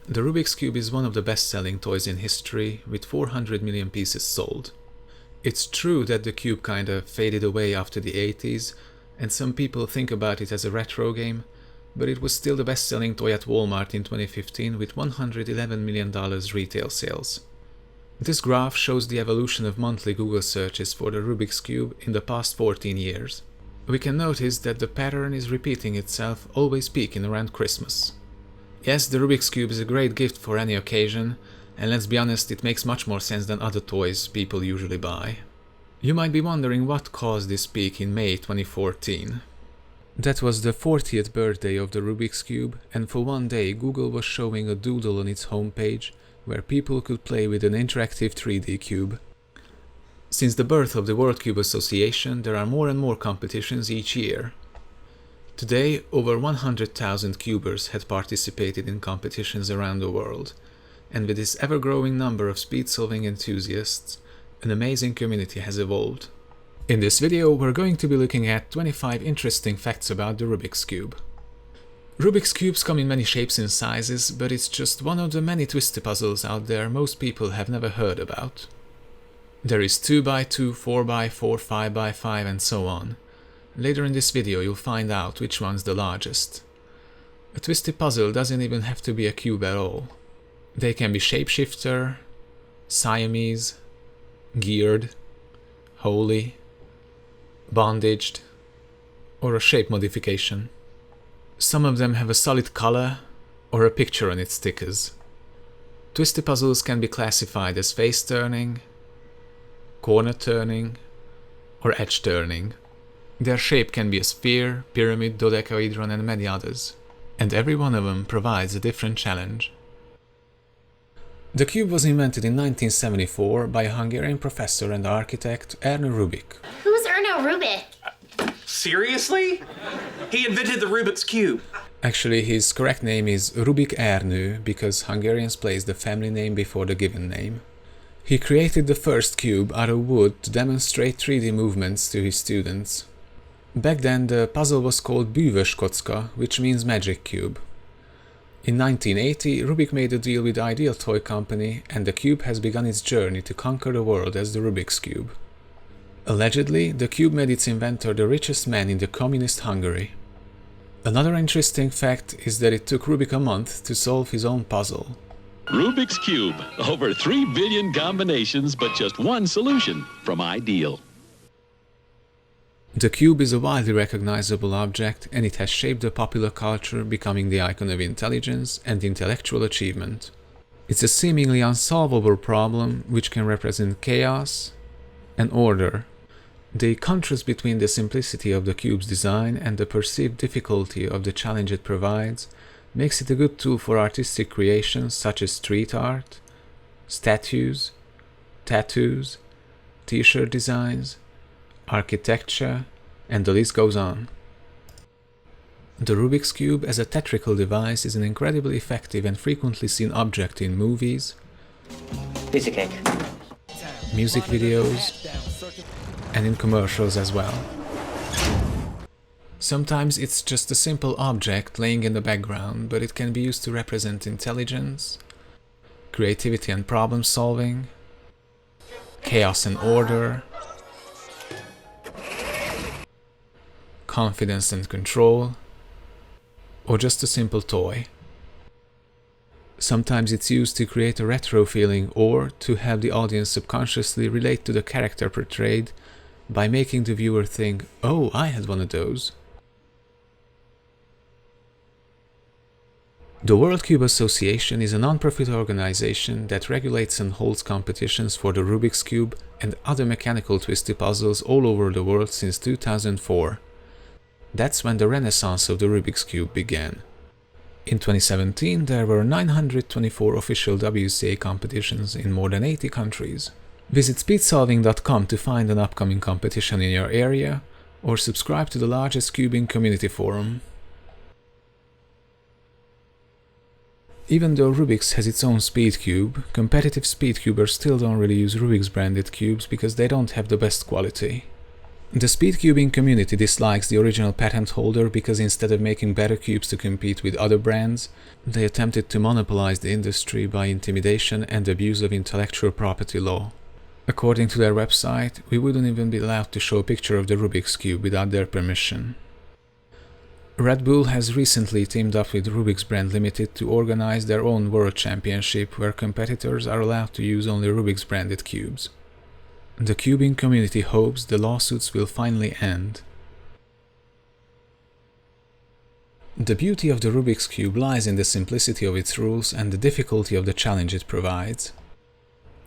The Rubik's Cube is one of the best-selling toys in history, with 400 million pieces sold. It's true that the cube kinda faded away after the 80s, and some people think about it as a retro game, but it was still the best-selling toy at Walmart in 2015 with $111 million retail sales. This graph shows the evolution of monthly Google searches for the Rubik's Cube in the past 14 years. We can notice that the pattern is repeating itself, always peaking around Christmas. Yes, the Rubik's Cube is a great gift for any occasion, and let's be honest, it makes much more sense than other toys people usually buy. You might be wondering what caused this peak in May 2014. That was the 40th birthday of the Rubik's Cube, and for one day Google was showing a doodle on its homepage where people could play with an interactive 3D cube. Since the birth of the World Cube Association, there are more and more competitions each year. Today, over 100,000 cubers had participated in competitions around the world, and with this ever-growing number of speed-solving enthusiasts, an amazing community has evolved. In this video, we're going to be looking at 25 interesting facts about the Rubik's Cube. Rubik's Cubes come in many shapes and sizes, but it's just one of the many twisty puzzles out there most people have never heard about. There is 2x2, 4x4, 5x5 and so on. Later in this video you'll find out which one's the largest. A twisty puzzle doesn't even have to be a cube at all. They can be shapeshifter, Siamese, geared, holy, bondaged, or a shape modification. Some of them have a solid color or a picture on its stickers. Twisty puzzles can be classified as face turning, corner turning, or edge turning. Their shape can be a sphere, pyramid, dodecahedron, and many others, and every one of them provides a different challenge. The cube was invented in 1974 by a Hungarian professor and architect Ernő Rubik. Who's Ernő Rubik? Seriously? He invented the Rubik's Cube. Actually, his correct name is Rubik Ernő because Hungarians place the family name before the given name. He created the first cube out of wood to demonstrate 3D movements to his students. Back then the puzzle was called bűvös kocka, which means magic cube. In 1980, Rubik made a deal with Ideal Toy Company, and the cube has begun its journey to conquer the world as the Rubik's Cube. Allegedly, the cube made its inventor the richest man in the communist Hungary. Another interesting fact is that it took Rubik a month to solve his own puzzle. Rubik's Cube. Over 3 billion combinations, but just one solution from Ideal. The cube is a widely recognizable object, and it has shaped the popular culture, becoming the icon of intelligence and intellectual achievement. It's a seemingly unsolvable problem which can represent chaos and order. The contrast between the simplicity of the cube's design and the perceived difficulty of the challenge it provides makes it a good tool for artistic creations such as street art, statues, tattoos, t-shirt designs, architecture, and the list goes on. The Rubik's Cube as a theatrical device is an incredibly effective and frequently seen object in movies, Piece of cake. music videos, and in commercials as well. Sometimes it's just a simple object laying in the background, but it can be used to represent intelligence, creativity and problem solving, chaos and order, confidence and control, or just a simple toy. Sometimes it's used to create a retro feeling or to have the audience subconsciously relate to the character portrayed by making the viewer think, "Oh, I had one of those." The World Cube Association is a non-profit organization that regulates and holds competitions for the Rubik's Cube and other mechanical twisty puzzles all over the world since 2004. That's when the renaissance of the Rubik's Cube began. In 2017, there were 924 official WCA competitions in more than 80 countries. Visit speedsolving.com to find an upcoming competition in your area, or subscribe to the largest cubing community forum. Even though Rubik's has its own Speedcube, competitive Speedcubers still don't really use Rubik's branded cubes because they don't have the best quality. The Speedcubing community dislikes the original patent holder because instead of making better cubes to compete with other brands, they attempted to monopolize the industry by intimidation and abuse of intellectual property law. According to their website, we wouldn't even be allowed to show a picture of the Rubik's Cube without their permission. Red Bull has recently teamed up with Rubik's Brand Limited to organize their own World Championship where competitors are allowed to use only Rubik's branded cubes. The cubing community hopes the lawsuits will finally end. The beauty of the Rubik's Cube lies in the simplicity of its rules and the difficulty of the challenge it provides.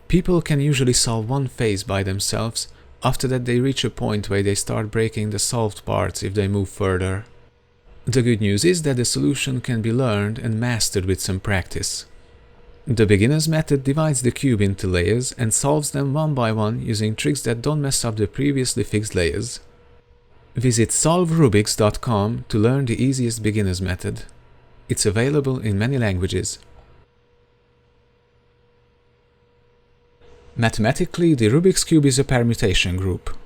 People can usually solve one phase by themselves, after that they reach a point where they start breaking the solved parts if they move further. The good news is that the solution can be learned and mastered with some practice. The beginner's method divides the cube into layers and solves them one by one using tricks that don't mess up the previously fixed layers. Visit solverubiks.com to learn the easiest beginner's method. It's available in many languages. Mathematically, the Rubik's Cube is a permutation group.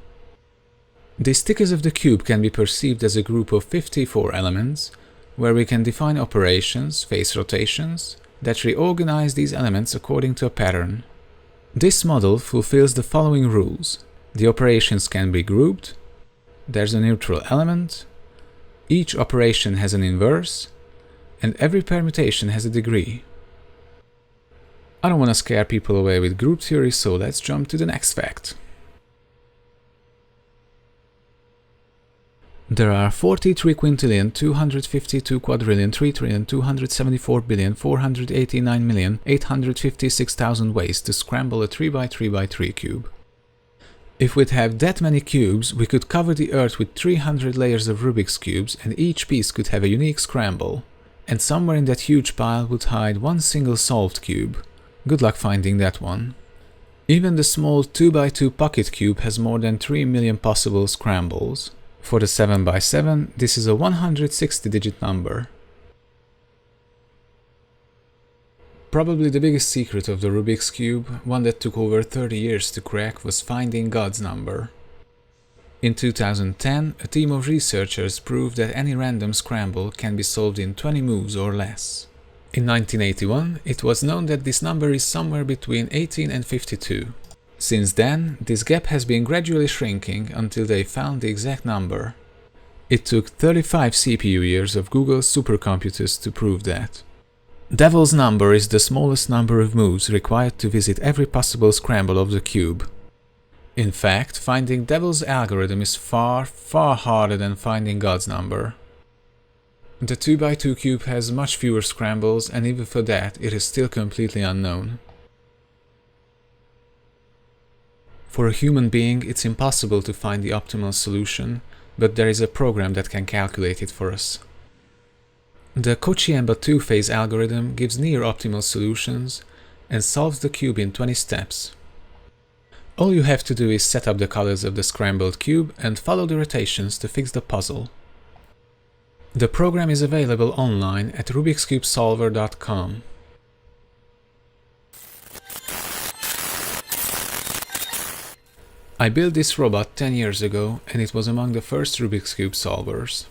The stickers of the cube can be perceived as a group of 54 elements, where we can define operations, face rotations, that reorganize these elements according to a pattern. This model fulfills the following rules. The operations can be grouped, there's a neutral element, each operation has an inverse, and every permutation has a degree. I don't want to scare people away with group theory, so let's jump to the next fact. There are 43 quintillion, 252 quadrillion, 3 trillion, 274 billion, 489 million, 856,000 ways to scramble a 3x3x3 cube. If we'd have that many cubes, we could cover the Earth with 300 layers of Rubik's cubes and each piece could have a unique scramble. And somewhere in that huge pile would hide one single solved cube. Good luck finding that one. Even the small 2x2 pocket cube has more than 3 million possible scrambles. For the 7x7, this is a 160-digit number. Probably the biggest secret of the Rubik's Cube, one that took over 30 years to crack, was finding God's number. In 2010, a team of researchers proved that any random scramble can be solved in 20 moves or less. In 1981, it was known that this number is somewhere between 18 and 52. Since then, this gap has been gradually shrinking until they found the exact number. It took 35 CPU years of Google's supercomputers to prove that. Devil's number is the smallest number of moves required to visit every possible scramble of the cube. In fact, finding Devil's algorithm is far, far harder than finding God's number. The 2x2 cube has much fewer scrambles, and even for that, it is still completely unknown. For a human being, it's impossible to find the optimal solution, but there is a program that can calculate it for us. The Cauchy-Emba two-phase algorithm gives near-optimal solutions and solves the cube in 20 steps. All you have to do is set up the colors of the scrambled cube and follow the rotations to fix the puzzle. The program is available online at rubikscubesolver.com. I built this robot 10 years ago and it was among the first Rubik's Cube solvers.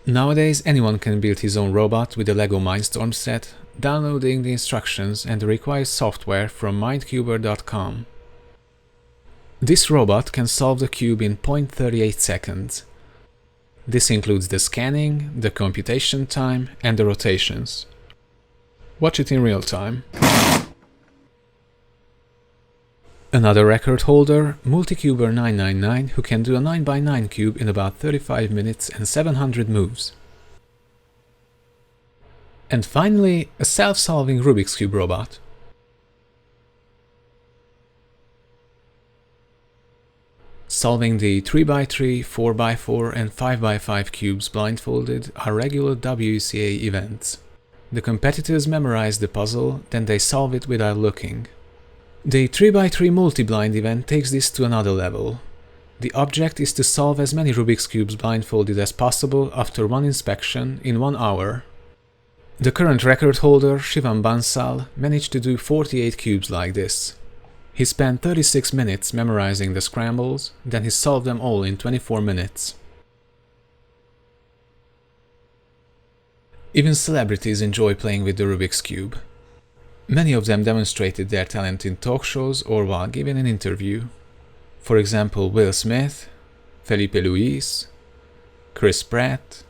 Nowadays anyone can build his own robot with the LEGO Mindstorm set, downloading the instructions and the required software from mindcuber.com. This robot can solve the cube in 0.38 seconds. This includes the scanning, the computation time and the rotations. Watch it in real time. Another record holder, Multicuber999, who can do a 9x9 cube in about 35 minutes and 700 moves. And finally, a self-solving Rubik's Cube robot. Solving the 3x3, 4x4 and 5x5 cubes blindfolded are regular WCA events. The competitors memorize the puzzle, then they solve it without looking. The 3x3 multi-blind event takes this to another level. The object is to solve as many Rubik's Cubes blindfolded as possible after one inspection in 1 hour. The current record holder, Shivam Bansal, managed to do 48 cubes like this. He spent 36 minutes memorizing the scrambles, then he solved them all in 24 minutes. Even celebrities enjoy playing with the Rubik's Cube. Many of them demonstrated their talent in talk shows or while giving an interview. For example, Will Smith, Felipe Luis, Chris Pratt,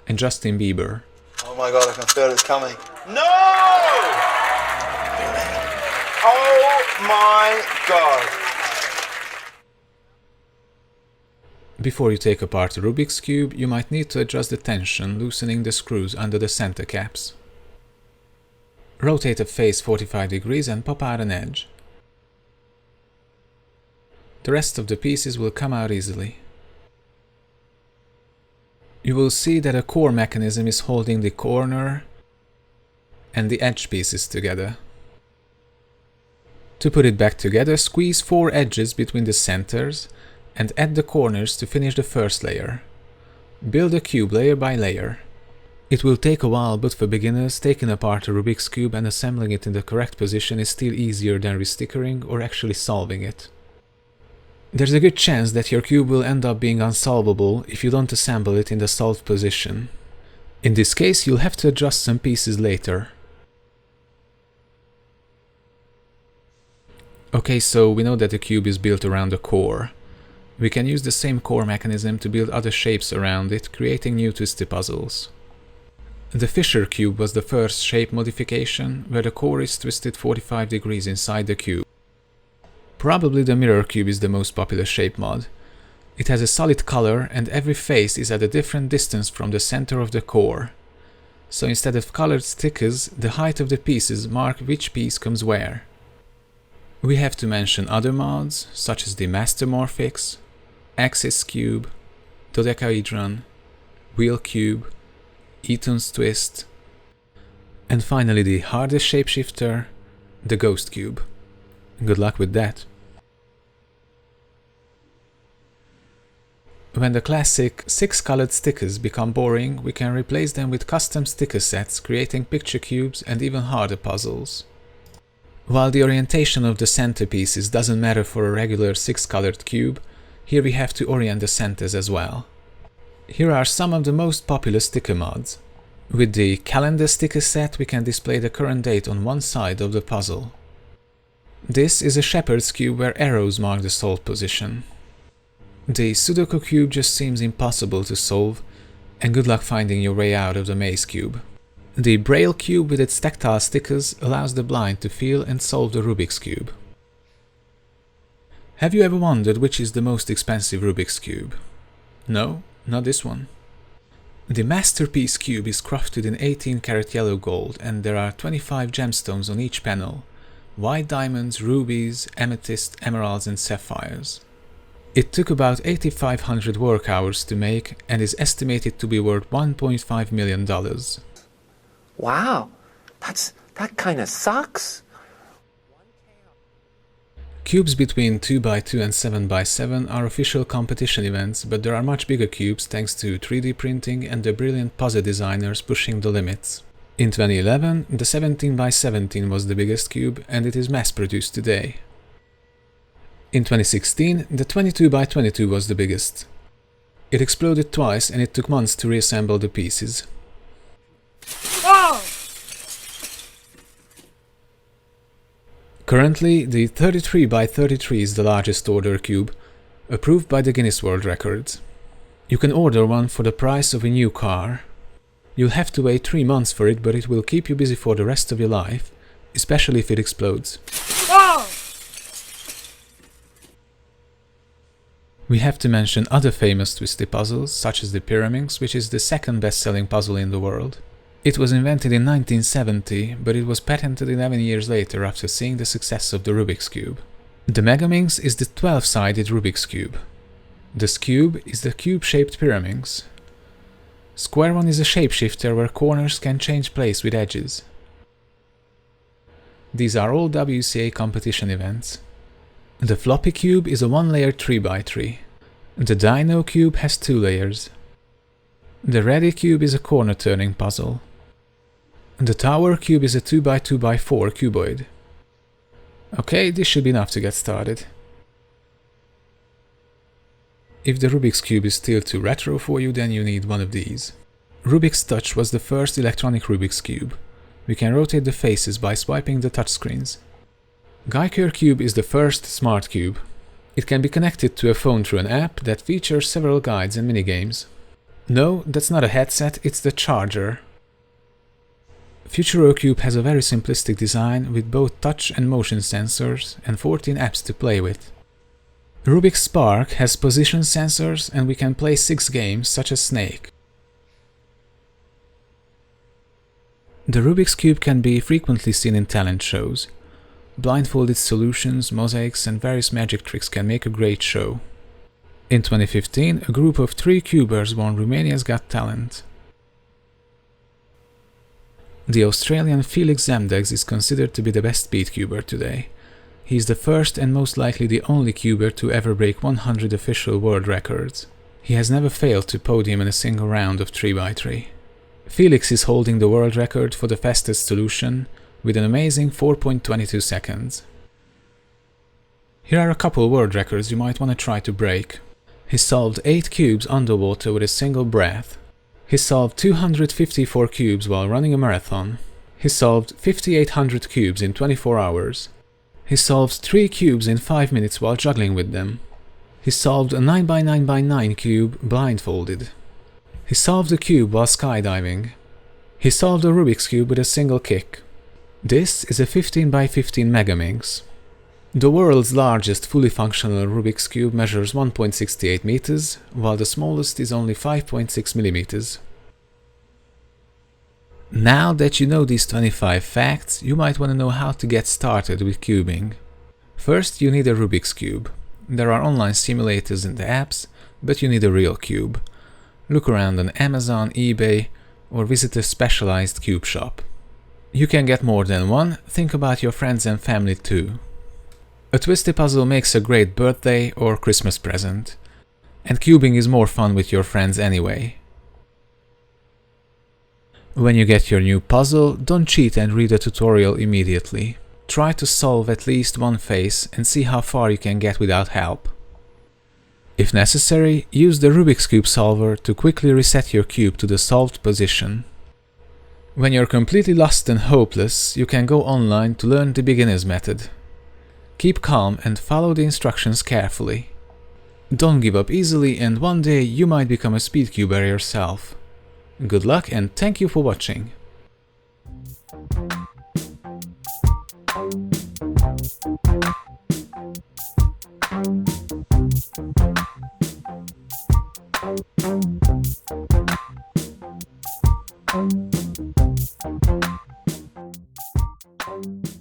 and Justin Bieber. Oh my god, I can feel it coming. No! Oh my god. Before you take apart the Rubik's Cube, you might need to adjust the tension, loosening the screws under the center caps. Rotate a face 45 degrees and pop out an edge. The rest of the pieces will come out easily. You will see that a core mechanism is holding the corner and the edge pieces together. To put it back together, squeeze 4 edges between the centers and add the corners to finish the first layer. Build the cube layer by layer. It will take a while, but for beginners, taking apart a Rubik's Cube and assembling it in the correct position is still easier than restickering or actually solving it. There's a good chance that your cube will end up being unsolvable if you don't assemble it in the solved position. In this case, you'll have to adjust some pieces later. Okay, so we know that the cube is built around a core. We can use the same core mechanism to build other shapes around it, creating new twisty puzzles. The Fisher cube was the first shape modification, where the core is twisted 45 degrees inside the cube. Probably the mirror cube is the most popular shape mod. It has a solid color and every face is at a different distance from the center of the core. So instead of colored stickers, the height of the pieces mark which piece comes where. We have to mention other mods, such as the Mastermorphix, Axis Cube, Dodecahedron, Wheel Cube, Eaton's Twist, and finally the hardest shapeshifter, the Ghost Cube. Good luck with that. When the classic 6-colored stickers become boring, we can replace them with custom sticker sets, creating picture cubes and even harder puzzles. While the orientation of the centerpieces doesn't matter for a regular 6-colored cube, here we have to orient the centers as well. Here are some of the most popular sticker mods. With the calendar sticker set, we can display the current date on one side of the puzzle. This is a shepherd's cube where arrows mark the solved position. The Sudoku cube just seems impossible to solve, and good luck finding your way out of the maze cube. The Braille cube with its tactile stickers allows the blind to feel and solve the Rubik's Cube. Have you ever wondered which is the most expensive Rubik's Cube? No, not this one. The Masterpiece Cube is crafted in 18-karat yellow gold and there are 25 gemstones on each panel. White diamonds, rubies, amethyst, emeralds and sapphires. It took about 8,500 work hours to make and is estimated to be worth $1.5 million. Wow, that kinda sucks. Cubes between 2x2 and 7x7 are official competition events, but there are much bigger cubes thanks to 3D printing and the brilliant puzzle designers pushing the limits. In 2011, the 17x17 was the biggest cube and it is mass-produced today. In 2016, the 22x22 was the biggest. It exploded twice and it took months to reassemble the pieces. Currently, the 33x33 is the largest order cube, approved by the Guinness World Records. You can order one for the price of a new car. You'll have to wait 3 months for it, but it will keep you busy for the rest of your life, especially if it explodes. We have to mention other famous twisty puzzles, such as the Pyraminx, which is the second best-selling puzzle in the world. It was invented in 1970, but it was patented 11 years later after seeing the success of the Rubik's Cube. The Megaminx is the 12-sided Rubik's Cube. This cube is the cube-shaped Pyraminx. Square one is a shapeshifter where corners can change place with edges. These are all WCA competition events. The Floppy Cube is a 1-layer 3x3. The Dino Cube has 2 layers. The Ready Cube is a corner-turning puzzle. The Tower Cube is a 2x2x4 cuboid. Okay, this should be enough to get started. If the Rubik's Cube is still too retro for you, then you need one of these. Rubik's Touch was the first electronic Rubik's Cube. We can rotate the faces by swiping the touchscreens. Geiger Cube is the first smart cube. It can be connected to a phone through an app that features several guides and minigames. No, that's not a headset, it's the charger. Futuro Cube has a very simplistic design with both touch and motion sensors and 14 apps to play with. Rubik's Spark has position sensors and we can play 6 games such as Snake. The Rubik's Cube can be frequently seen in talent shows. Blindfolded solutions, mosaics and various magic tricks can make a great show. In 2015, a group of 3 cubers won Romania's Got Talent. The Australian Felix Zemdegs is considered to be the best speedcuber today. He is the first and most likely the only cuber to ever break 100 official world records. He has never failed to podium in a single round of 3x3. Felix is holding the world record for the fastest solution with an amazing 4.22 seconds. Here are a couple world records you might want to try to break. He solved 8 cubes underwater with a single breath. He solved 254 cubes while running a marathon. He solved 5,800 cubes in 24 hours. He solves 3 cubes in 5 minutes while juggling with them. He solved a 9x9x9 cube blindfolded. He solved a cube while skydiving. He solved a Rubik's Cube with a single kick. This is a 15x15 Megaminx. The world's largest fully functional Rubik's Cube measures 1.68 meters, while the smallest is only 5.6 millimeters. Now that you know these 25 facts, you might want to know how to get started with cubing. First, you need a Rubik's Cube. There are online simulators and apps, but you need a real cube. Look around on Amazon, eBay, or visit a specialized cube shop. You can get more than one, think about your friends and family too. A twisty puzzle makes a great birthday or Christmas present, and cubing is more fun with your friends anyway. When you get your new puzzle, don't cheat and read a tutorial immediately. Try to solve at least one face and see how far you can get without help. If necessary, use the Rubik's Cube solver to quickly reset your cube to the solved position. When you're completely lost and hopeless, you can go online to learn the beginner's method. Keep calm and follow the instructions carefully. Don't give up easily, and one day you might become a speedcuber yourself. Good luck and thank you for watching. Thank you.